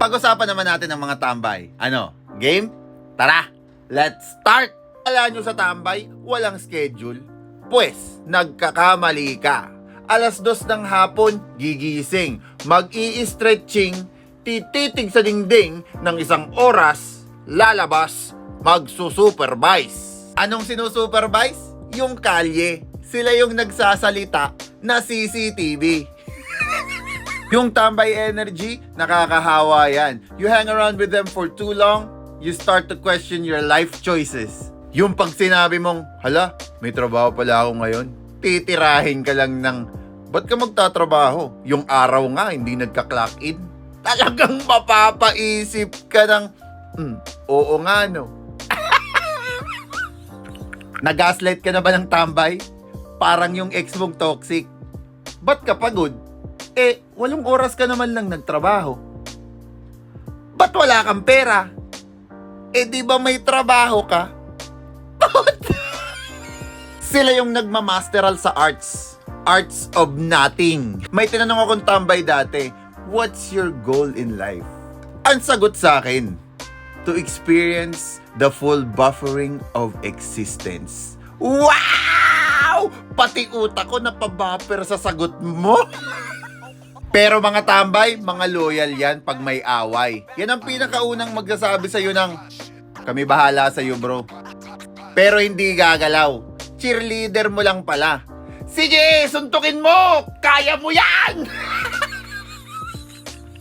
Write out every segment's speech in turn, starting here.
Pag-usapan naman natin ang mga tambay. Ano? Game? Tara! Let's start! Alam nyo sa tambay, walang schedule. Pwes, nagkakamali ka. Alas 2 ng hapon, gigising. Mag-i-stretching, tititig sa dingding ng 1 oras, lalabas, magsusupervise. Anong sinusupervise? Yung kalye. Sila yung nagsasalita na CCTV. Yung tambay energy, nakakahawa yan. You hang around with them for too long, you start to question your life choices. Yung pag sinabi mong, hala, may trabaho pala ako ngayon, titirahin ka lang ng, ba't ka magtatrabaho? Yung araw nga, hindi nagka-clock in. Talagang mapapaisip ka ng, oo nga no. Nag-gaslight ka na ba ng tambay? Parang yung ex mong toxic. Ba't ka pagod? 8 oras ka naman lang nagtrabaho. Ba't wala kang pera? Di ba may trabaho ka? Sila yung nagmamasteral sa arts. Arts of nothing. May tinanong akong tambay dati, what's your goal in life? Ang sagot sa akin, to experience the full buffering of existence. Wow! Pati utak ko napabuffer sa sagot mo. Pero mga tambay, mga loyal yan pag may away. Yan ang pinakaunang magsasabi sa'yo ng, kami bahala sa'yo bro. Pero hindi gagalaw. Cheerleader mo lang pala. Sige, suntukin mo! Kaya mo yan!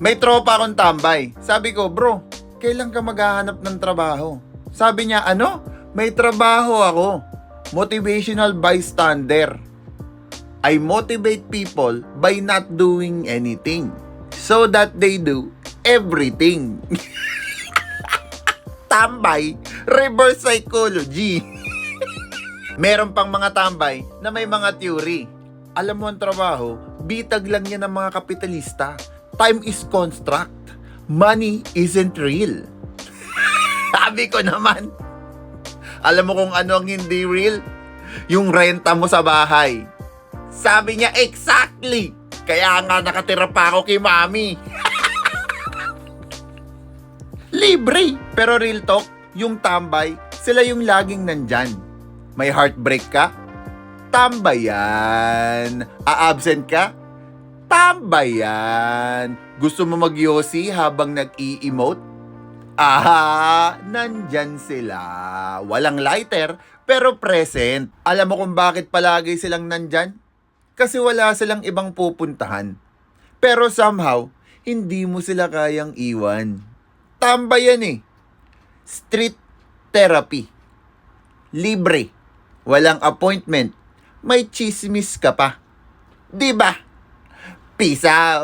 May tropa akong tambay. Sabi ko, bro, kailan ka maghahanap ng trabaho? Sabi niya, ano? May trabaho ako. Motivational bystander. I motivate people by not doing anything so that they do everything. Tambay, reverse psychology. Meron pang mga tambay na may mga theory. Alam mo ang trabaho, bitag lang yan ng mga kapitalista. Time is construct. Money isn't real. Sabi ko naman, alam mo kung ano ang hindi real? Yung renta mo sa bahay. Sabi niya, exactly! Kaya nga nakatira pa ako kay mami. Libre! Pero real talk, yung tambay, sila yung laging nandyan. May heartbreak ka? Tambay yan. A-absent ka? Tambay yan. Gusto mo mag-yosi habang nag-i-emote? Aha! Nandyan sila. Walang lighter, pero present. Alam mo kung bakit palagi silang nandyan? Kasi wala silang ibang pupuntahan. Pero somehow, hindi mo sila kayang iwan. Tambay yan eh. Street therapy. Libre. Walang appointment. May chismis ka pa. Diba? Peace out!